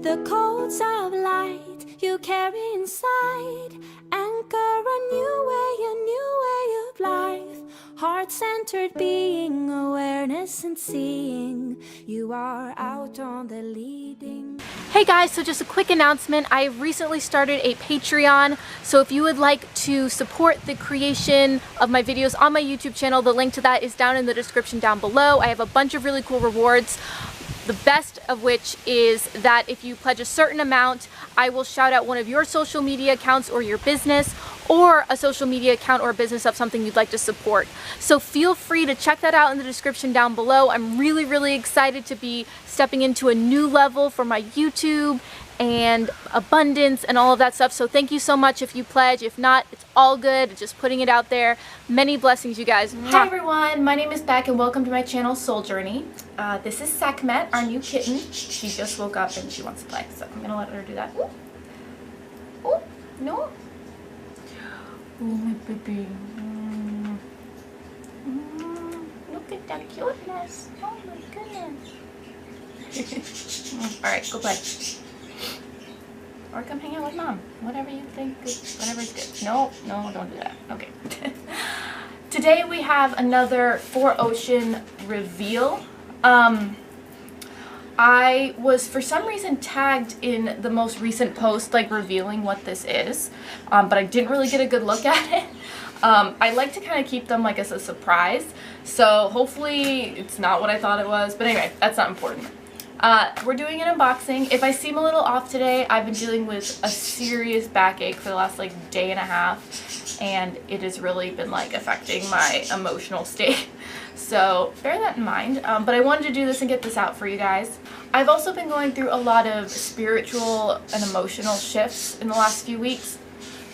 the codes of light you carry inside. Anchor a new way of life. Heart-centered being, awareness and seeing. You are out on the leading. Hey guys, so just a quick announcement. I recently started a Patreon, so if you would like to support the creation of my videos on my YouTube channel, the link to that is down in the description down below. I have a bunch of really cool rewards. The best of which is that if you pledge a certain amount, I will shout out one of your social media accounts or your business, or a social media account or business of something you'd like to support. So feel free to check that out in the description down below. I'm really excited to be stepping into a new level for my YouTube and abundance and all of that stuff. So thank you so much if you pledge. If not, it's all good. Just putting it out there. Many blessings, you guys. Hi everyone, my name is Beck and welcome to my channel, Soul Journey. This is Sekhmet, our new kitten. She just woke up and she wants to play, so I'm gonna let her do that. Ooh. Ooh. No. Oh, my baby. Look at that cuteness. Oh my goodness. Alright, go play. Or come hang out with mom. Whatever you think, whatever's good. No, don't do that. Okay. Today we have another 4Ocean reveal. I was for some reason tagged in the most recent post, like revealing what this is, but I didn't really get a good look at it. I like to kind of keep them like as a surprise, so hopefully it's not what I thought it was, but anyway, that's not important. We're doing an unboxing. If I seem a little off today, I've been dealing with a serious backache for the last like day and a half, and it has really been like affecting my emotional state. So bear that in mind, but I wanted to do this and get this out for you guys. I've also been going through a lot of spiritual and emotional shifts in the last few weeks,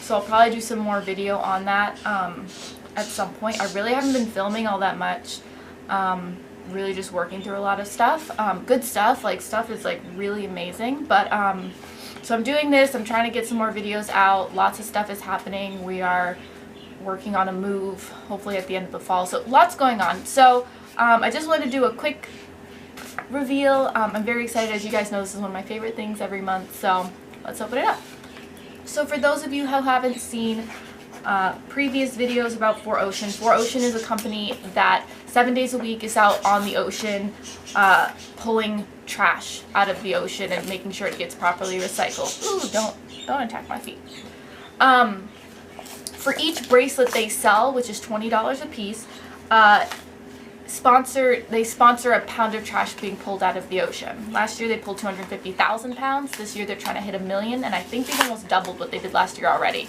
so I'll probably do some more video on that at some point. I really haven't been filming all that much, really just working through a lot of stuff, good stuff, like stuff is like really amazing, but so I'm doing this, I'm trying to get some more videos out, lots of stuff is happening, we are working on a move, hopefully at the end of the fall, so lots going on. So I just wanted to do a quick reveal. I'm very excited. As you guys know, this is one of my favorite things every month, so let's open it up. So for those of you who haven't seen previous videos about 4Ocean, 4Ocean is a company that 7 days a week is out on the ocean pulling trash out of the ocean and making sure it gets properly recycled. Ooh, don't attack my feet. For each bracelet they sell, which is $20 a piece, they sponsor a pound of trash being pulled out of the ocean. Last year they pulled 250,000 pounds. This year they're trying to hit 1 million, and I think they've almost doubled what they did last year already.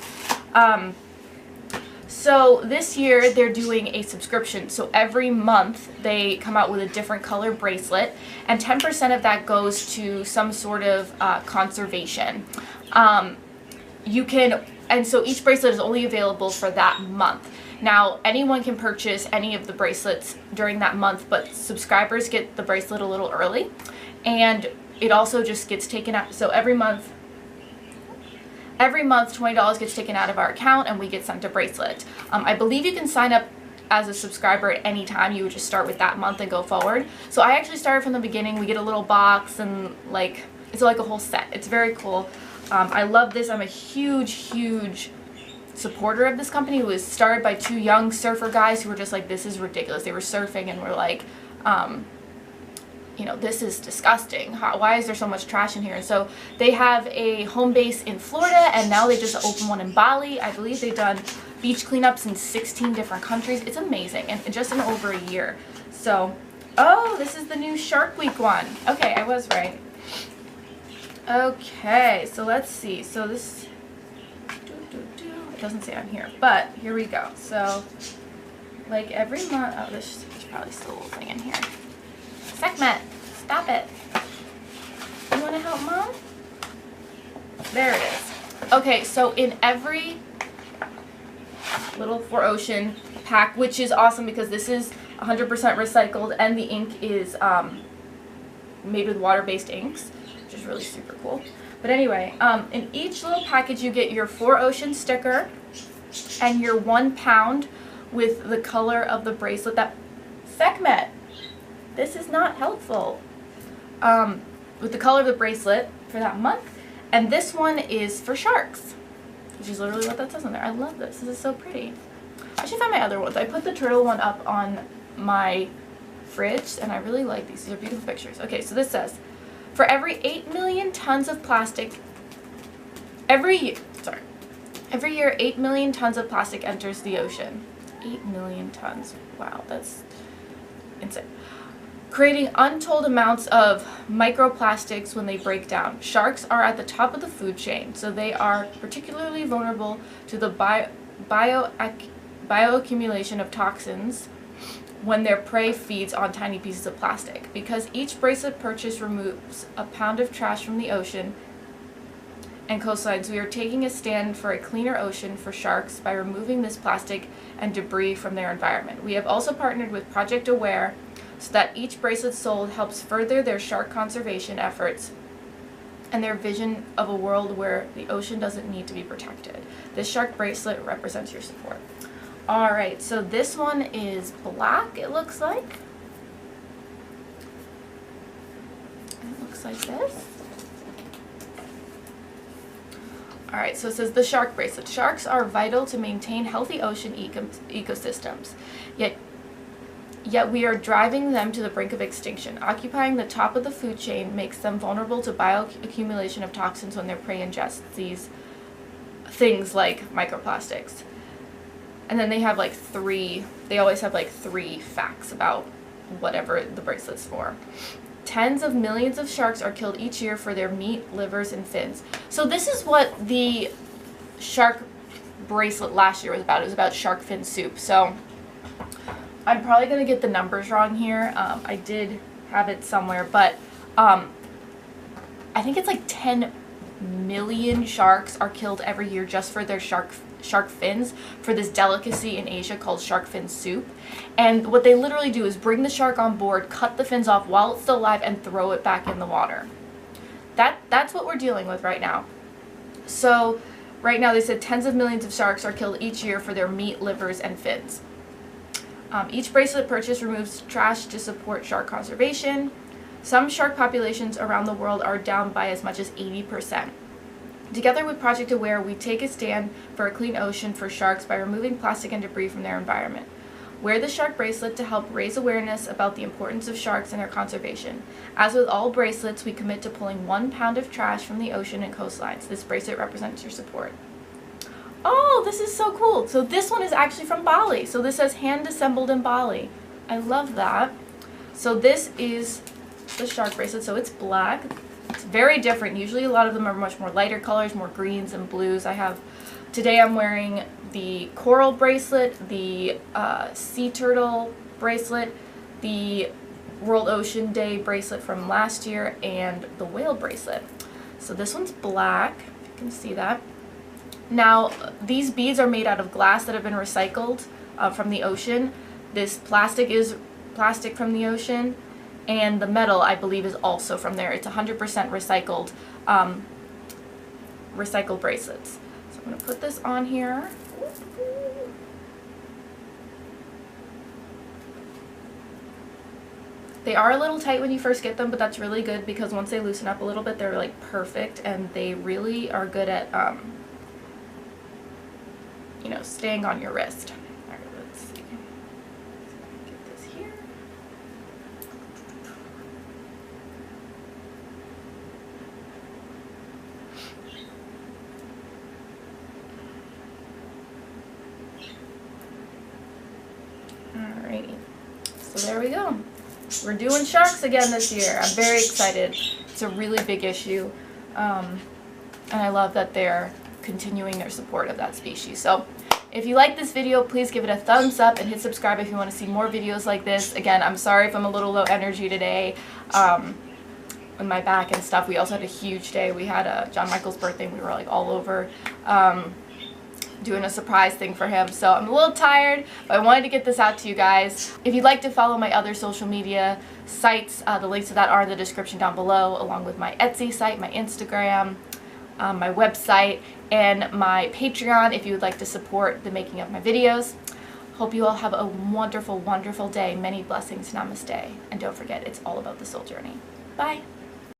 So this year they're doing a subscription. So every month they come out with a different color bracelet, and 10% of that goes to some sort of conservation. And so each bracelet is only available for that month. Now, anyone can purchase any of the bracelets during that month, but subscribers get the bracelet a little early, and it also just gets taken out. So every month $20 gets taken out of our account and we get sent a bracelet. I believe you can sign up as a subscriber at any time. You would just start with that month and go forward. So I actually started from the beginning. We get a little box and like it's like a whole set. It's very cool. I love this. I'm a huge supporter of this company. It was started by two young surfer guys who were just like, this is ridiculous. They were surfing and were like, you know, this is disgusting. Why is there so much trash in here? And so they have a home base in Florida, and now they just opened one in Bali. I believe they've done beach cleanups in 16 different countries. It's amazing, and just in over a year. So, oh, this is the new Shark Week one. Okay, I was right. Okay, so let's see. So this, it doesn't say on here, but here we go. So, like every month, oh, there's probably still a little thing in here. Sekhmet, stop it. You want to help mom? There it is. Okay, so in every little 4Ocean pack, which is awesome because this is 100% recycled and the ink is made with water-based inks, which is really super cool. But anyway, in each little package you get your 4Ocean sticker and your 1 pound with the color of the bracelet that... Sekhmet! This is not helpful. With the color of the bracelet for that month. And this one is for sharks, which is literally what that says on there. I love this. This is so pretty. I should find my other ones. I put the turtle one up on my fridge, and I really like these. These are beautiful pictures. Okay, so this says, for every 8 million tons of plastic, every year 8 million tons of plastic enters the ocean. 8 million tons. Wow, that's insane. Creating untold amounts of microplastics when they break down. Sharks are at the top of the food chain, so they are particularly vulnerable to the bioaccumulation of toxins when their prey feeds on tiny pieces of plastic. Because each bracelet purchase removes a pound of trash from the ocean and coastlines, we are taking a stand for a cleaner ocean for sharks by removing this plastic and debris from their environment. We have also partnered with Project Aware so that each bracelet sold helps further their shark conservation efforts and their vision of a world where the ocean doesn't need to be protected. This shark bracelet represents your support. Alright, so this one is black, it looks like. It looks like this. Alright, so it says the shark bracelet. Sharks are vital to maintain healthy ocean ecosystems, yet we are driving them to the brink of extinction. Occupying the top of the food chain makes them vulnerable to bioaccumulation of toxins when their prey ingests these things like microplastics. And then they have like they always have like 3 facts about whatever the bracelet's for. Tens of millions of sharks are killed each year for their meat, livers, and fins. So this is what the shark bracelet last year was about. It was about shark fin soup. So I'm probably going to get the numbers wrong here. I did have it somewhere, but I think it's like 10 million sharks are killed every year just for their shark fins for this delicacy in Asia called shark fin soup. And what they literally do is bring the shark on board, cut the fins off while it's still alive, and throw it back in the water. That's what we're dealing with right now. So right now they said tens of millions of sharks are killed each year for their meat, livers, and fins. Each bracelet purchase removes trash to support shark conservation. Some shark populations around the world are down by as much as 80%. Together with Project Aware, we take a stand for a clean ocean for sharks by removing plastic and debris from their environment. Wear the shark bracelet to help raise awareness about the importance of sharks and their conservation. As with all bracelets, we commit to pulling 1 pound of trash from the ocean and coastlines. This bracelet represents your support. Oh, this is so cool. So this one is actually from Bali. So this says hand assembled in Bali. I love that. So this is the shark bracelet. So it's black. It's very different. Usually a lot of them are much more lighter colors, more greens and blues. Today I'm wearing the coral bracelet, the sea turtle bracelet, the World Ocean Day bracelet from last year, and the whale bracelet. So this one's black, if you can see that. Now, these beads are made out of glass that have been recycled from the ocean. This plastic is plastic from the ocean, and the metal, I believe, is also from there. It's 100% recycled bracelets. So I'm going to put this on here. They are a little tight when you first get them, but that's really good because once they loosen up a little bit, they're like perfect, and they really are good at staying on your wrist. All right, let's see. Get this here. Alrighty. So there we go. We're doing sharks again this year. I'm very excited. It's a really big issue. And I love that they're continuing their support of that species. So if you like this video, please give it a thumbs up and hit subscribe if you want to see more videos like this. Again, I'm sorry if I'm a little low energy today with my back and stuff. We also had a huge day. We had John Michael's birthday. We were like all over doing a surprise thing for him. So I'm a little tired, but I wanted to get this out to you guys. If you'd like to follow my other social media sites, the links to that are in the description down below, along with my Etsy site, my Instagram, my website, and my Patreon if you would like to support the making of my videos. Hope you all have a wonderful, wonderful day. Many blessings. Namaste. And don't forget, it's all about the soul journey. Bye.